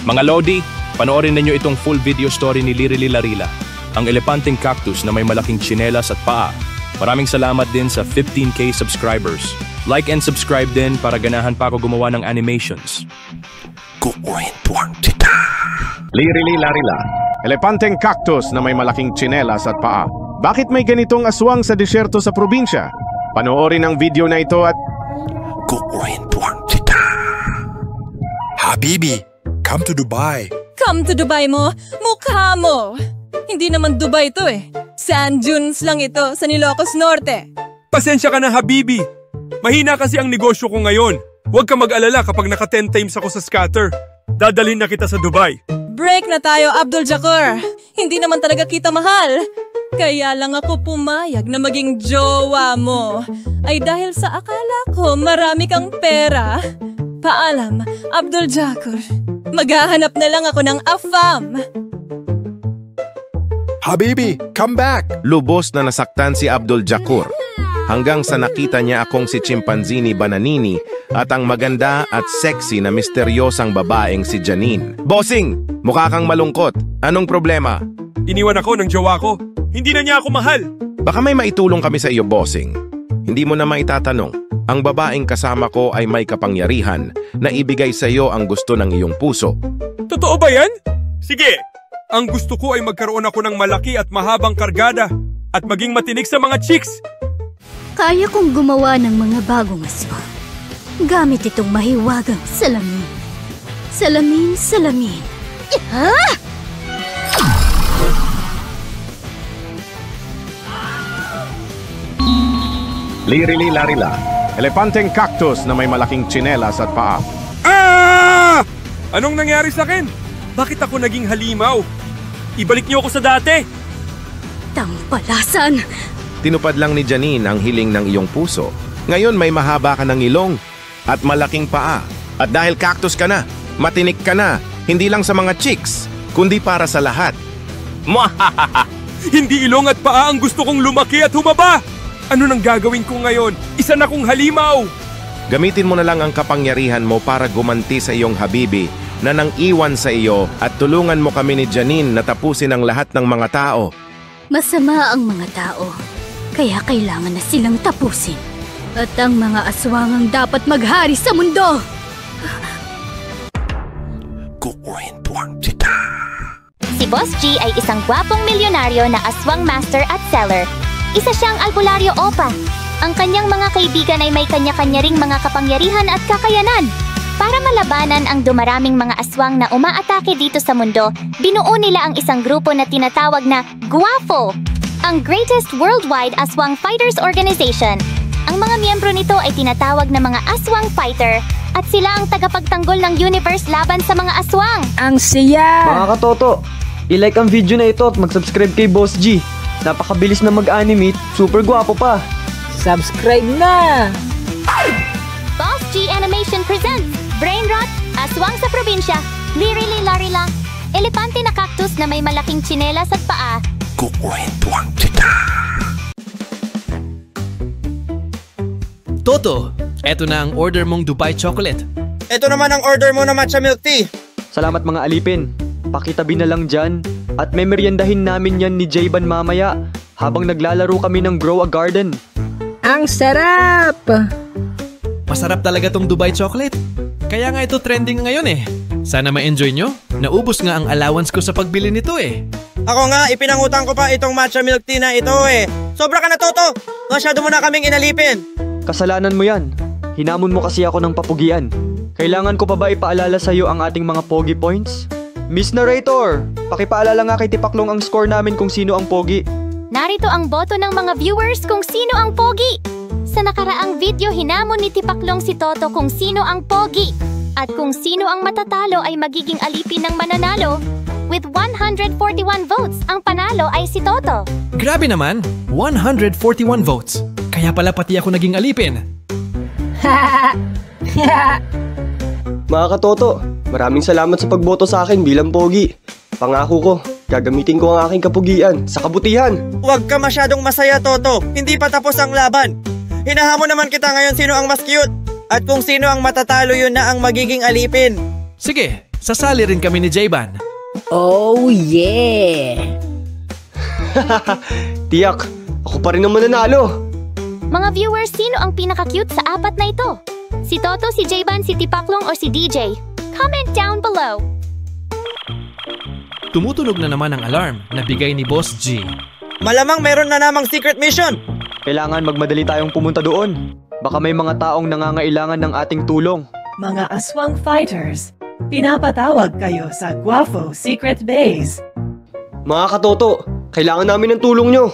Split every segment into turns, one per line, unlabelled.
Mga Lodi, panoorin ninyo itong full video story ni Lirili Larila, ang elepanteng cactus na may malaking tsinelas at paa. Maraming salamat din sa 15K subscribers. Like and subscribe din para ganahan pa ako gumawa ng animations.
Lirili Larila, elepanteng cactus na may malaking tsinelas at paa. Bakit may ganitong aswang sa disyerto sa probinsya? Panoorin ang video na ito at...
Habibi, come to Dubai.
Come to Dubai mo? Mukha mo! Hindi naman Dubai to eh. Sand dunes lang ito sa Ilocos Norte.
Pasensya ka na, Habibi. Mahina kasi ang negosyo ko ngayon. Huwag ka mag-alala kapag naka 10 times ako sa scatter. Dadalhin na kita sa Dubai.
Break na tayo, Abdul Jakur. Hindi naman talaga kita mahal. Kaya lang ako pumayag na maging jowa mo. Ay dahil sa akala ko marami kang pera. Paalam, Abdul Jakur. Maghahanap na lang ako ng afam.
Habibi, come back!
Lubos na nasaktan si Abdul Jakur hanggang sa nakita niya akong si Chimpanzini Bananini at ang maganda at sexy na misteryosang babaeng si Janine. Bossing! Mukha kang malungkot. Anong problema?
Iniwan ako ng jowa ko. Hindi na niya ako mahal.
Baka may maitulong kami sa iyo, bossing. Hindi mo na maitatanong. Ang babaeng kasama ko ay may kapangyarihan na ibigay sa iyo ang gusto ng iyong puso.
Totoo ba yan? Sige! Ang gusto ko ay magkaroon ako ng malaki at mahabang kargada at maging matinik sa mga chicks.
Kaya kong gumawa ng mga bagong aswang gamit itong mahiwagang salamin. Salamin. Ha?
Lirili Larila, elepanteng cactus na may malaking tsinelas at paa.
Ah! Anong nangyari sa akin? Bakit ako naging halimaw? Ibalik niyo ako sa dati!
Tampalasan!
Tinupad lang ni Janine ang hiling ng iyong puso. Ngayon may mahaba ka ng ilong at malaking paa. At dahil cactus ka na, matinik ka na, hindi lang sa mga chicks, kundi para sa lahat.
Mwahahaha! Hindi ilong at paa ang gusto kong lumaki at humaba! Ano nang gagawin ko ngayon? Isa na kong halimaw!
Gamitin mo na lang ang kapangyarihan mo para gumanti sa iyong habibi na nang iwan sa iyo at tulungan mo kami ni Janine na tapusin ang lahat ng mga tao.
Masama ang mga tao, kaya kailangan na silang tapusin. At ang mga aswang ang dapat maghari sa mundo!
Si Boss G ay isang gwapong milyonaryo na aswang master at seller. Isa siyang albularyo opa. Ang kanyang mga kaibigan ay may kanya-kanya ring mga kapangyarihan at kakayanan. Para malabanan ang dumaraming mga aswang na umaatake dito sa mundo, binuo nila ang isang grupo na tinatawag na GWAFO, ang Greatest Worldwide Aswang Fighters Organization. Ang mga miyembro nito ay tinatawag na mga aswang fighter at sila ang tagapagtanggol ng universe laban sa mga aswang.
Ang siya!
Mga katoto, i-like ang video na ito at mag-subscribe kay Boss G. Napakabilis na mag-animate, super gwapo pa.
Subscribe na!
Boss G Animation presents Brainrot, Aswang sa Probinsya, Lirili Larila, elepante na cactus na may malaking tsinelas at paa.
Toto, eto na ang order mong Dubai chocolate.
Ito naman ang order mo na matcha milk tea.
Salamat mga alipin. Pakitabi na lang dyan. At may meriendahin namin yan ni Jayban mamaya habang naglalaro kami ng Grow a Garden.
Ang sarap!
Masarap talaga tong Dubai chocolate. Kaya nga ito trending ngayon eh. Sana ma-enjoy nyo. Naubos nga ang allowance ko sa pagbili nito eh.
Ako nga, ipinangutang ko pa itong matcha milk tea na ito eh. Sobra ka na, Toto! Masyado mo na kaming inalipin.
Kasalanan mo yan. Hinamon mo kasi ako ng papugian. Kailangan ko pa ba ipaalala sa'yo ang ating mga pogi points? Miss Narrator, pakipaalala nga kay Tipaklong ang score namin kung sino ang pogi.
Narito ang boto ng mga viewers kung sino ang pogi. Sa nakaraang video, hinamon ni Tipaklong si Toto kung sino ang pogi. At kung sino ang matatalo ay magiging alipin ng mananalo. With 141 votes, ang panalo ay si Toto.
Grabe naman, 141 votes. Kaya pala pati ako naging alipin.
Mga katoto, maraming salamat sa pagboto sa akin bilang pogi. Pangako ko, gagamitin ko ang aking kapugian sa kabutihan.
Huwag ka masyadong masaya, Toto. Hindi pa tapos ang laban. Hinahamon naman kita ngayon sino ang mas cute. At kung sino ang matatalo, yun na ang magiging alipin.
Sige, sasali rin kami ni J-Ban.
Oh yeah!
Tiyak, ako pa rin naman nanalo.
Mga viewers, sino ang pinaka-cute sa apat na ito? Si Toto, si J-Ban, si Tipaklong, o si DJ? Comment down below.
Tumutunog na naman ang alarm na bigay ni Boss G.
Malamang meron na namang secret mission.
Kailangan magmadali tayong pumunta doon. Baka may mga taong nangangailangan ng ating tulong.
Mga aswang fighters, pinapatawag kayo sa Guafo Secret Base.
Mga katoto, kailangan namin ng tulong nyo.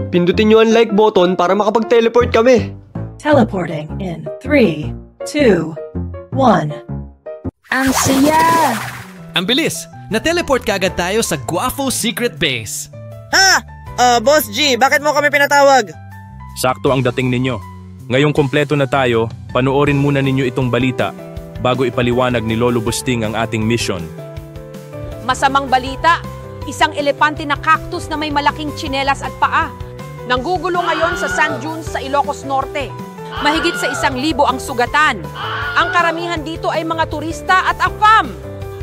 Pindutin nyo ang like button para makapag-teleport kami.
Teleporting in 3, 2, 1.
Ang saya!
Ang bilis! Na-teleport kaagad tayo sa Guafo Secret Base.
Ha? Boss G, bakit mo kami pinatawag?
Sakto ang dating ninyo. Ngayong kompleto na tayo, panoorin muna ninyo itong balita bago ipaliwanag ni Lolo Busting ang ating mission.
Masamang balita, isang elepante na cactus na may malaking tsinelas at paa. Nanggugulo ngayon sa sand dunes sa Ilocos Norte. Mahigit sa 1,000 ang sugatan. Ang karamihan dito ay mga turista at AFAM.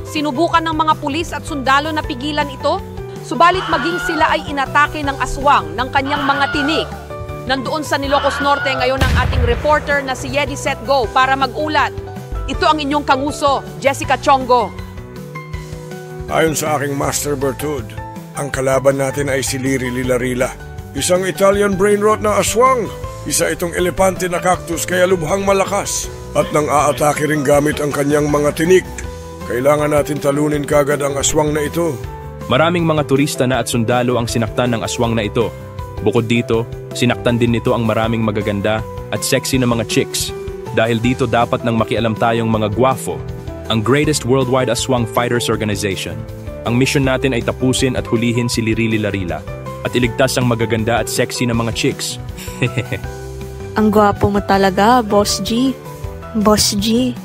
Sinubukan ng mga pulis at sundalo na pigilan ito, subalit maging sila ay inatake ng aswang ng kanyang mga tinik. Nandoon sa Ilocos Norte ngayon ang ating reporter na si Yedi Set Go para mag-ulat. Ito ang inyong kanguso, Jessica Chongo.
Ayon sa aking Master Bertud, ang kalaban natin ay si Liri Larila. Isang Italian brain rot na aswang. Isa itong elepante na cactus kaya lubhang malakas at nang aatake rin gamit ang kanyang mga tinik. Kailangan natin talunin kagad ang aswang na ito.
Maraming mga turista na at sundalo ang sinaktan ng aswang na ito. Bukod dito, sinaktan din nito ang maraming magaganda at sexy na mga chicks. Dahil dito dapat nang makialam tayong mga Guafo, ang greatest worldwide aswang fighters organization. Ang mission natin ay tapusin at hulihin si Liri Larila at iligtas ang magaganda at sexy na mga chicks.
Ang gwapo mo talaga, Boss G. Boss G,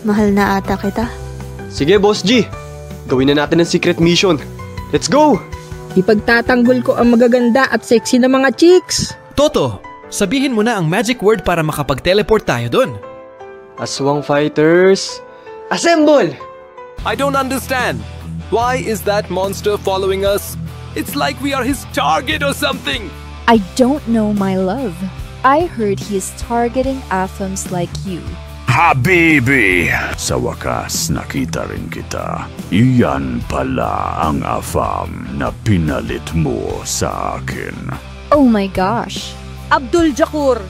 mahal na ata kita.
Sige, Boss G. Gawin na natin ang secret mission. Let's go!
Ipagtatanggol ko ang magaganda at sexy na mga chicks.
Toto, sabihin mo na ang magic word para makapag-teleport tayo dun.
Aswang fighters, assemble!
I don't understand. Why is that monster following us? It's like we are his target or something.
I don't know, my love. I heard he is targeting AFAMs like you.
Habibi! Sa wakas, nakita rin kita. Iyan pala ang AFAM na pinalit mo sa akin.
Oh my gosh.
Abdul Jakur,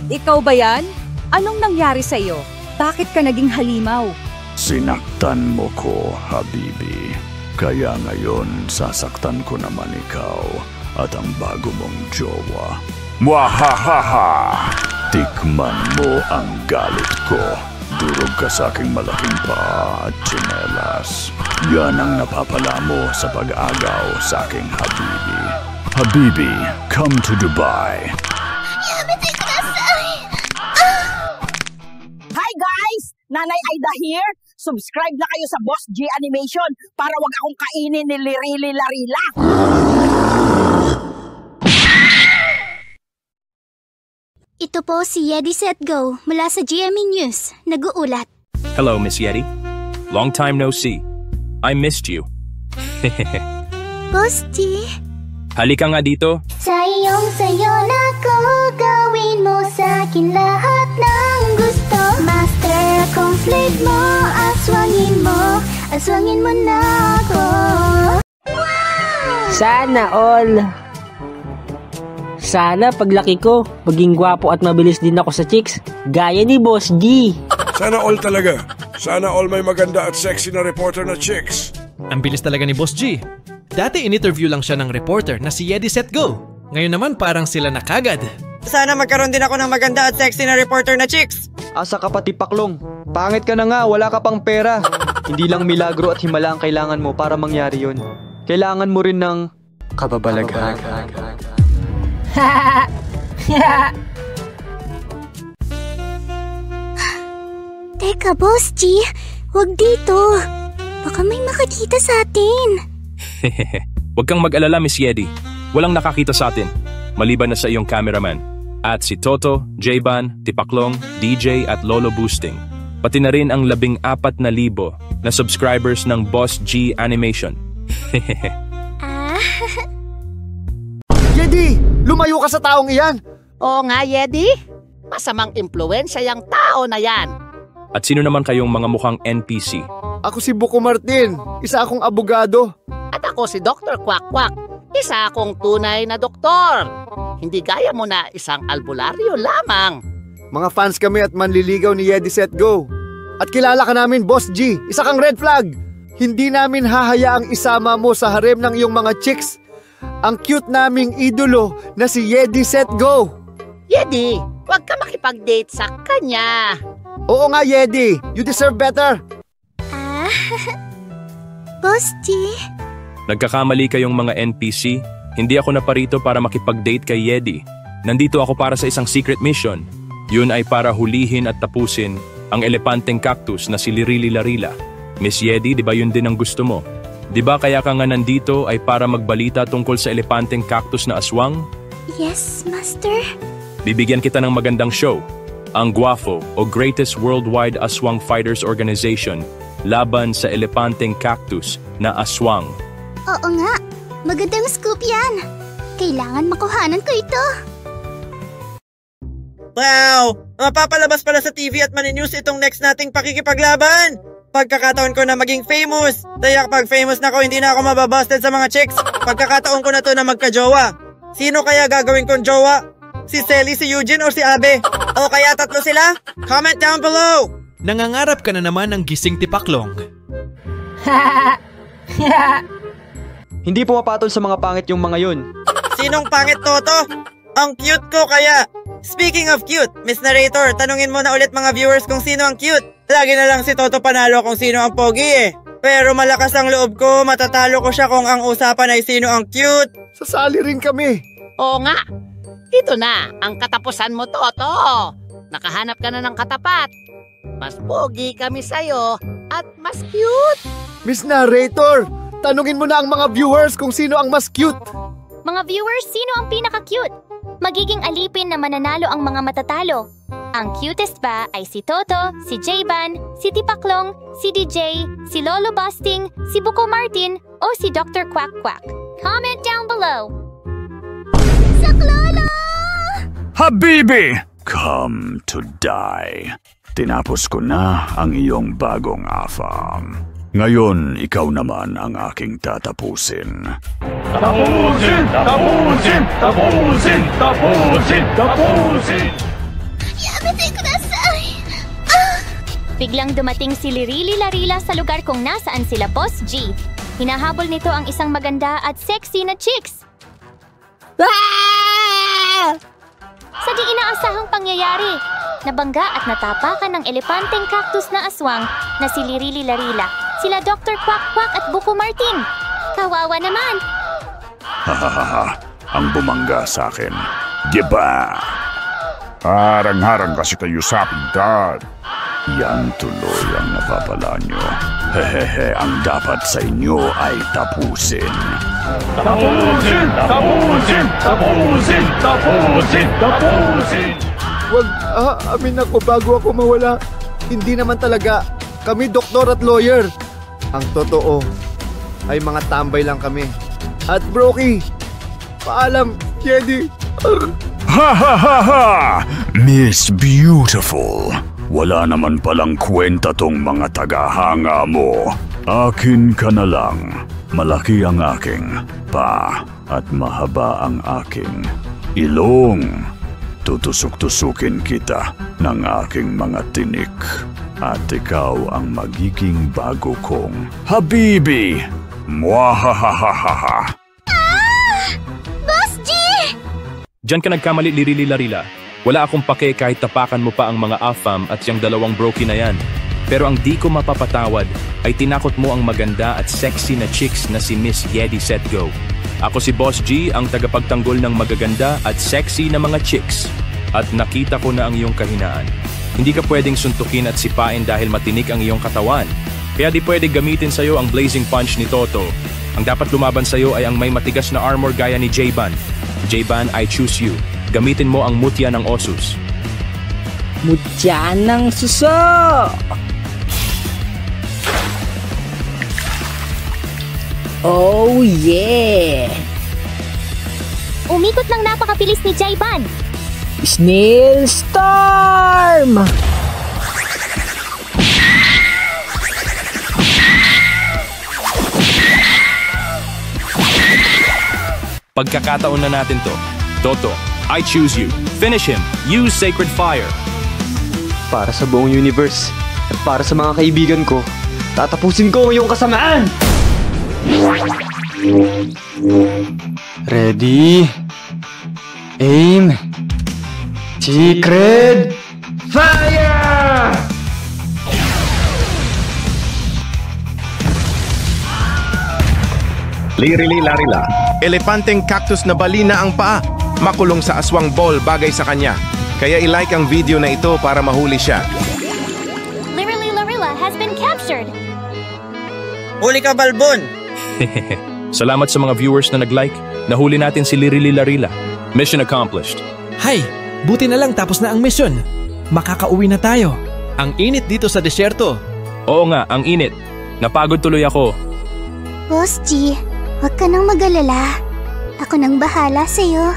ikaw ba yan? Anong nangyari sa'yo? Bakit ka naging halimaw?
Sinaktan mo ko, Habibi. Kaya ngayon, sasaktan ko naman ikaw at ang bago mong jowa. Mwahahaha! Tikman mo ang galit ko. Durog ka sa aking malaking paa at tsinelas. Yan ang napapala mo sa pag-agaw sa aking Habibi. Habibi, come to Dubai.
Hi guys! Nanay Aida here. Subscribe na kayo sa Boss G Animation para wag akong kainin ni Liri Larila.
Ito po si Yedi Set Go mula sa GMA News. Nag-uulat.
Hello, Miss Yeti. Long time no see. I missed you.
Boss G.
Halika nga dito.
Sayong-sayo na ko, gawin mo sa'kin lahat ng gusto. Master, conflict mo, aswangin mo na ako.
Sana all. Sana paglaki ko, maging gwapo at mabilis din ako sa chicks, gaya ni Boss G.
Sana all talaga. Sana all may maganda at sexy na reporter na chicks.
Ang bilis talaga ni Boss G. Dati in-interview lang siya ng reporter na si Yedi Set Go. Ngayon naman parang sila na kagad.
Sana magkaroon din ako ng maganda at sexy na reporter na chicks.
Asa ka pa, Tipaklong? Pangit ka na nga, wala ka pang pera. Hindi lang milagro at himala ang kailangan mo para mangyari yun. Kailangan mo rin ng kababalaghan.
Teka, Boss G, huwag dito. Baka may makakita sa atin.
Huwag kang mag-alala, Miss Yedi. Walang nakakita sa atin, maliban na sa iyong cameraman. At si Toto, J-Ban, Tipaklong, DJ at Lolo Boosting. pati na rin ang 14,000 na subscribers ng Boss G Animation.
Yedi! Lumayo ka sa taong iyan!
Oo nga, Yedi. Masamang impluwensya yung tao na yan.
At sino naman kayong mga mukhang NPC?
Ako si Buko Martin, isa akong abogado.
At ako si Dr. Quack Quack, isa akong tunay na doktor. Hindi gaya mo na isang albularyo lamang.
Mga fans kami at manliligaw ni Yedi Set Go. At kilala ka namin, Boss G, isa kang red flag. Hindi namin hahayaang isama mo sa harem ng iyong mga chicks. Ang cute naming idolo na si Yedi Set Go.
Yedi, huwag ka makipag-date sa kanya.
Oo nga, Yedi. You deserve better.
Boss G?
Nagkakamali kayong mga NPC. Hindi ako naparito para makipag-date kay Yedi. Nandito ako para sa isang secret mission. Yun ay para hulihin at tapusin ang elepanteng cactus na si Lirilarila. Miss Yedi, di ba yun din ang gusto mo? Di ba kaya ka nga nandito ay para magbalita tungkol sa elepanteng cactus na aswang?
Yes, Master.
Bibigyan kita ng magandang show. Ang GWAFO o Greatest Worldwide Aswang Fighters Organization laban sa elepanteng cactus na aswang.
Oo nga, magandang scoop yan. Kailangan makuhanan ko ito.
Wow! Mapapalabas pala sa TV at maninews itong next nating pakikipaglaban! Pagkakataon ko na maging famous. Dahil pag famous na ko, hindi na ako mababusted sa mga chicks. Pagkakataon ko na to na magka-jowa. Sino kaya gagawin kong jowa? Si Selly, si Eugene, o si Abe? O kaya tatlo sila? Comment down below!
Nangangarap ka na naman ng gising tipaklong.
Hindi pumapatol sa mga pangit yung mga yun.
Sinong pangit, Toto? Ang cute ko kaya. Speaking of cute, Miss Narrator, tanungin mo na ulit mga viewers kung sino ang cute. Lagi na lang si Toto panalo kung sino ang pogi eh. Pero malakas ang loob ko, matatalo ko siya kung ang usapan ay sino ang cute.
Sasali rin kami.
Oo nga. Ito na ang katapusan mo, Toto. Nakahanap ka na ng katapat. Mas pogi kami sa'yo at mas cute.
Miss Narrator, tanungin mo na ang mga viewers kung sino ang mas cute.
Mga viewers, sino ang pinaka-cute? Magiging alipin na mananalo ang mga matatalo. Ang cutest ba ay si Toto, si J-Ban, si Tipaklong, si DJ, si Lolo Busting, si Buko Martin, o si Dr. Quack Quack? Comment down below. Saklolo!
Habibi! Come to die. Tinapos ko na ang iyong bagong afam. Ngayon, ikaw naman ang aking tatapusin. Tapusin! Tapusin! Tapusin! Tapusin! Tapusin!
Yamete kudasai! Biglang dumating si Lirilarila sa lugar kung nasaan sila Boss G. Hinahabol nito ang isang maganda at sexy na chicks. Sa di inaasahang pangyayari, nabangga at natapakan ng elepanteng cactus na aswang na si Lirilarila, sila Dr. Quack Quack at Buko Martin. Kawawa naman.
Hahaha, ang bumangga sa akin. Diba? Harang-harang kasi kayo sa akin, Dad. Yan tuloy ang napapala nyo. Hehehe, ang dapat sa inyo ay tapusin.
Tapusin! Tapusin! Tapusin! Tapusin! Tapusin!
Wag amin ako bago ako mawala. Hindi naman talaga. Kami doktor at lawyer. Ang totoo ay mga tambay lang kami. At Brokey, paalam, Yedi.
Ha ha ha ha! Miss Beautiful. Wala naman palang kwenta tong mga tagahanga mo. Akin ka na lang. Malaki ang aking pa at mahaba ang aking ilong. Tutusok-tusukin kita ng aking mga tinik. At ikaw ang magiging bago kong Habibi! Mwahahahaha!
Boss G!
Diyan ka nagkamali, Lirilarila. Wala akong pake kahit tapakan mo pa ang mga afam at siyang dalawang Brokey na yan. Pero ang di ko mapapatawad ay tinakot mo ang maganda at sexy na chicks na si Miss Yedi Set Go. Ako si Boss G, ang tagapagtanggol ng magaganda at sexy na mga chicks. At nakita ko na ang iyong kahinaan. Hindi ka pwedeng suntukin at sipain dahil matinik ang iyong katawan. Kaya di pwedeng gamitin sa'yo ang blazing punch ni Toto. Ang dapat lumaban sa'yo ay ang may matigas na armor gaya ni J-Ban. J-Ban, I choose you. Gamitin mo ang mutya ng Osus.
Mutya ng suso! Oh yeah!
Umikot ng napakabilis ni Jaiban.
Snail Storm!
Pagkakataon na natin to. Toto, I choose you. Finish him. Use Sacred Fire.
Para sa buong universe at para sa mga kaibigan ko, tatapusin ko yung kasamaan! Ready? Aim! Sacred Fire!
Lirili-larila. Elepanteng cactus na balina ang paa. Makulong sa aswang ball bagay sa kanya. Kaya i-like ang video na ito para mahuli siya.
Lirili-larila has been captured.
Huli ka, Balbon!
Salamat sa mga viewers na nag-like. Nahuli natin si Lirili-larila. Mission accomplished.
Hay, buti na lang tapos na ang mission. Makakauwi na tayo. Ang init dito sa desyerto.
Oo nga, ang init. Napagod tuloy ako.
Boss G, huwag ka nang mag-alala. Ako nang bahala sa'yo.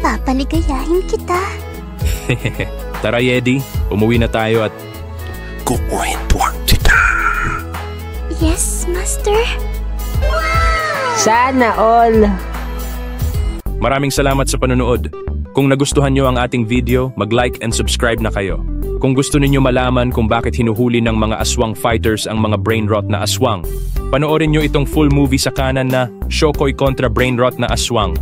Papaligayahin kita.
Tara, Yedi. Umuwi na tayo at...
Kukwentwak kita. Yes, Master.
Sana all.
Maraming salamat sa panonood. Kung nagustuhan nyo ang ating video, mag-like and subscribe na kayo. Kung gusto ninyo malaman kung bakit hinuhuli ng mga aswang fighters ang mga brainrot na aswang, panoorin nyo itong full movie sa kanan na Shokoy kontra Brainrot na Aswang.